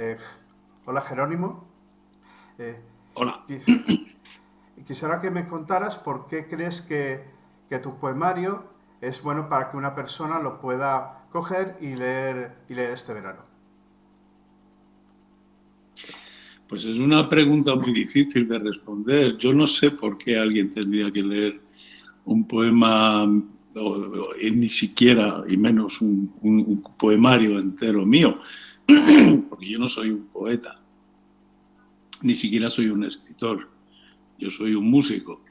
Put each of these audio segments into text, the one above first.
Eh, Hola Jerónimo. Eh, Hola. Quisiera que me contaras por qué crees que tu poemario es bueno para que una persona lo pueda coger y leer este verano. Pues es una pregunta muy difícil de responder. Yo no sé por qué alguien tendría que leer un poema, ni siquiera, y menos un poemario entero mío, porque yo no soy un poeta, ni siquiera soy un escritor. Yo soy un músico.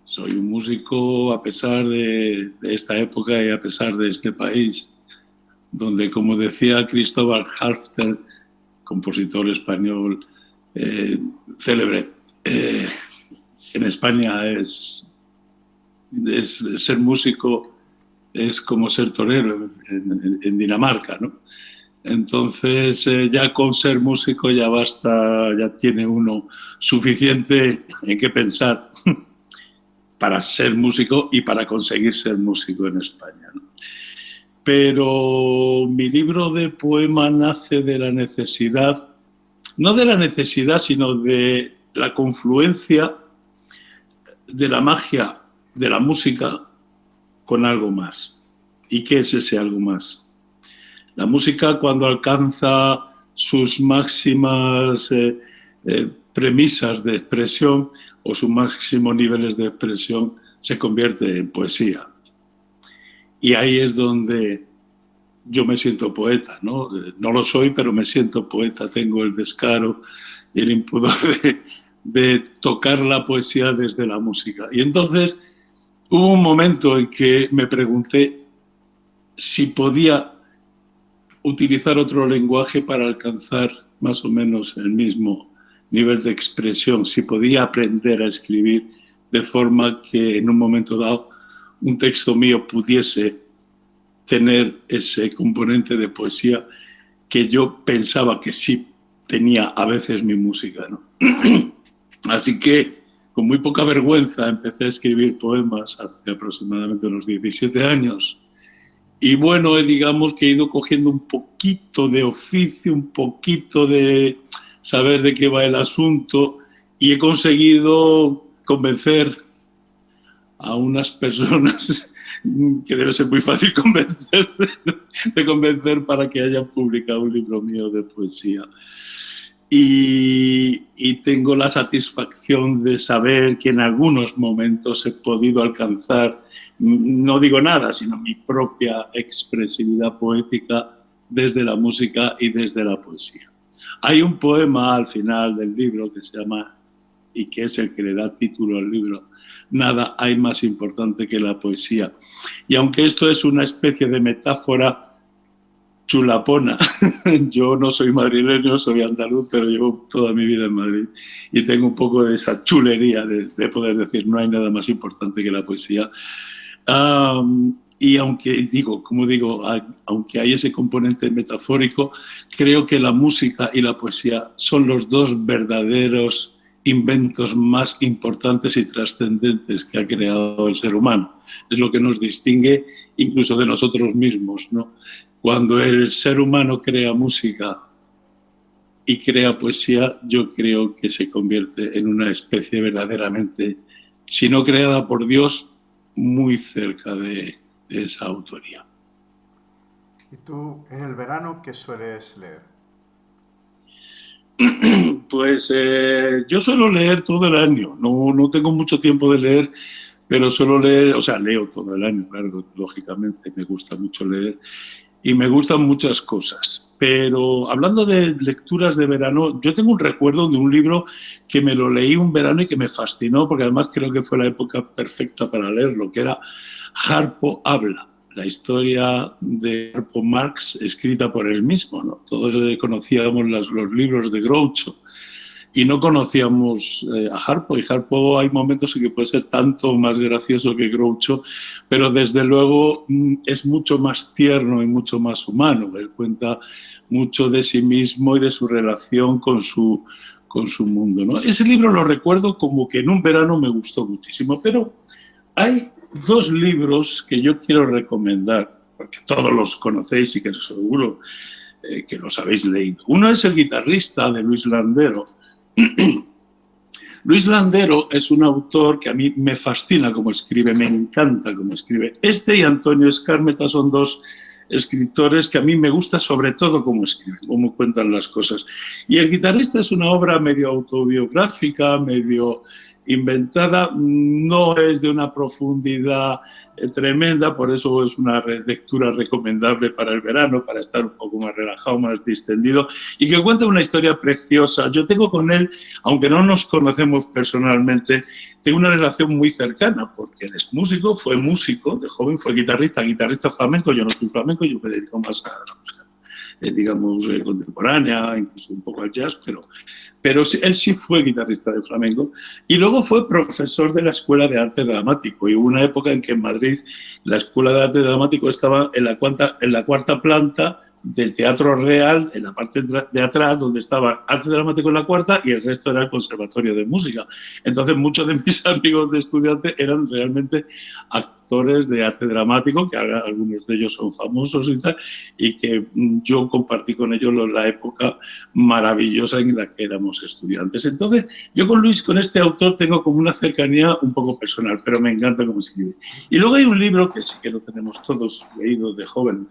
Soy un músico a pesar de esta época y a pesar de este país, donde, como decía Cristóbal Halffter, compositor español eh, célebre, eh, en España ser músico es como ser torero en Dinamarca, ¿no? Entonces, ya con ser músico ya basta, ya tiene uno suficiente en qué pensar para ser músico y para conseguir ser músico en España, ¿no? Pero mi libro de poema nace de la necesidad, no de la necesidad, sino de la confluencia de la magia de la música con algo más. ¿Y qué es ese algo más? La música, cuando alcanza sus máximas premisas de expresión o sus máximos niveles de expresión, se convierte en poesía. Y ahí es donde yo me siento poeta, ¿no? No lo soy, pero me siento poeta. Tengo el descaro y el impudor de tocar la poesía desde la música. Y entonces hubo un momento en que me pregunté si podía utilizar otro lenguaje para alcanzar más o menos el mismo nivel de expresión, si podía aprender a escribir de forma que en un momento dado un texto mío pudiese tener ese componente de poesía que yo pensaba que sí tenía a veces mi música, ¿no? Así que con muy poca vergüenza empecé a escribir poemas hace aproximadamente unos 17 años. Y bueno, digamos que he ido cogiendo un poquito de oficio, un poquito de saber de qué va el asunto y he conseguido convencer a unas personas que debe ser muy fácil convencer, de convencer para que hayan publicado un libro mío de poesía. Y tengo la satisfacción de saber que en algunos momentos he podido alcanzar, no digo nada, sino mi propia expresividad poética desde la música y desde la poesía. Hay un poema al final del libro que se llama, y que es el que le da título al libro, Nada hay más importante que la poesía. Y aunque esto es una especie de metáfora chulapona. Yo no soy madrileño, soy andaluz, pero llevo toda mi vida en Madrid y tengo un poco de esa chulería de poder decir no hay nada más importante que la poesía. Y aunque digo, como digo, aunque hay ese componente metafórico, creo que la música y la poesía son los dos verdaderos inventos más importantes y trascendentes que ha creado el ser humano. Es lo que nos distingue incluso de nosotros mismos, ¿no? Cuando el ser humano crea música y crea poesía, yo creo que se convierte en una especie verdaderamente, si no creada por Dios, muy cerca de esa autoría. ¿Y tú en el verano qué sueles leer? Pues yo suelo leer todo el año, no tengo mucho tiempo de leer, pero suelo leer, o sea, leo todo el año, claro, lógicamente, me gusta mucho leer y me gustan muchas cosas. Pero hablando de lecturas de verano, yo tengo un recuerdo de un libro que me lo leí un verano y que me fascinó, porque además creo que fue la época perfecta para leerlo, que era Harpo habla, la historia de Harpo Marx escrita por él mismo, ¿no? Todos conocíamos los libros de Groucho y no conocíamos a Harpo, y Harpo hay momentos en que puede ser tanto más gracioso que Groucho, pero desde luego es mucho más tierno y mucho más humano. Él cuenta mucho de sí mismo y de su relación con su mundo, ¿no? Ese libro lo recuerdo como que en un verano me gustó muchísimo, pero hay dos libros que yo quiero recomendar, porque todos los conocéis y que seguro que los habéis leído. Uno es El guitarrista, de Luis Landero. Luis Landero es un autor que a mí me fascina cómo escribe, me encanta cómo escribe. Este y Antonio Escármeta son dos escritores que a mí me gusta sobre todo cómo escriben, cómo cuentan las cosas. Y El guitarrista es una obra medio autobiográfica, medio inventada, no es de una profundidad tremenda, por eso es una lectura recomendable para el verano, para estar un poco más relajado, más distendido, y que cuenta una historia preciosa. Yo tengo con él, aunque no nos conocemos personalmente, tengo una relación muy cercana, porque él es músico, fue músico, de joven fue guitarrista flamenco. Yo no soy flamenco, yo me dedico más a la música, digamos, contemporánea, incluso un poco al jazz, pero él sí fue guitarrista de flamenco y luego fue profesor de la Escuela de Arte Dramático. Y hubo una época en que en Madrid la Escuela de Arte Dramático estaba en la cuarta planta del Teatro Real, en la parte de atrás, donde estaba Arte Dramático en la cuarta y el resto era el Conservatorio de Música. Entonces muchos de mis amigos de estudiante eran realmente actores de arte dramático, que ahora algunos de ellos son famosos y tal, y que yo compartí con ellos la época maravillosa en la que éramos estudiantes. Entonces yo con Luis, con este autor, tengo como una cercanía un poco personal, pero me encanta cómo escribe. Y luego hay un libro que sí que lo tenemos todos leídos de jóvenes,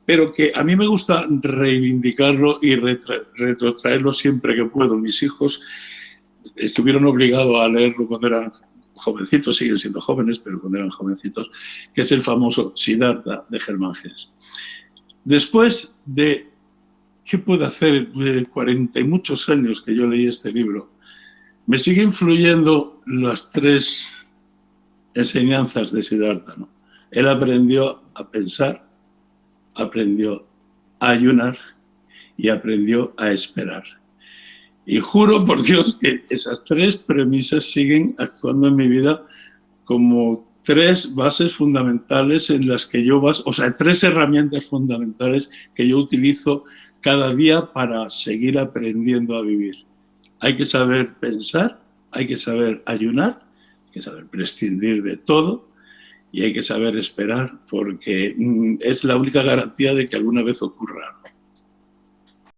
pero que a mí me gusta reivindicarlo y retrotraerlo siempre que puedo. Mis hijos estuvieron obligados a leerlo cuando eran jovencitos, siguen siendo jóvenes, pero cuando eran jovencitos, que es el famoso Siddhartha de Germán Hesse. Después de, ¿qué puedo hacer? 40 y muchos años que yo leí este libro, me sigue influyendo las tres enseñanzas de Siddhartha, ¿no? Él aprendió a pensar, aprendió a ayunar y aprendió a esperar. Y juro por Dios que esas tres premisas siguen actuando en mi vida como tres bases fundamentales en las que yo baso, o sea, tres herramientas fundamentales que yo utilizo cada día para seguir aprendiendo a vivir. Hay que saber pensar, hay que saber ayunar, hay que saber prescindir de todo y hay que saber esperar, porque es la única garantía de que alguna vez ocurra algo.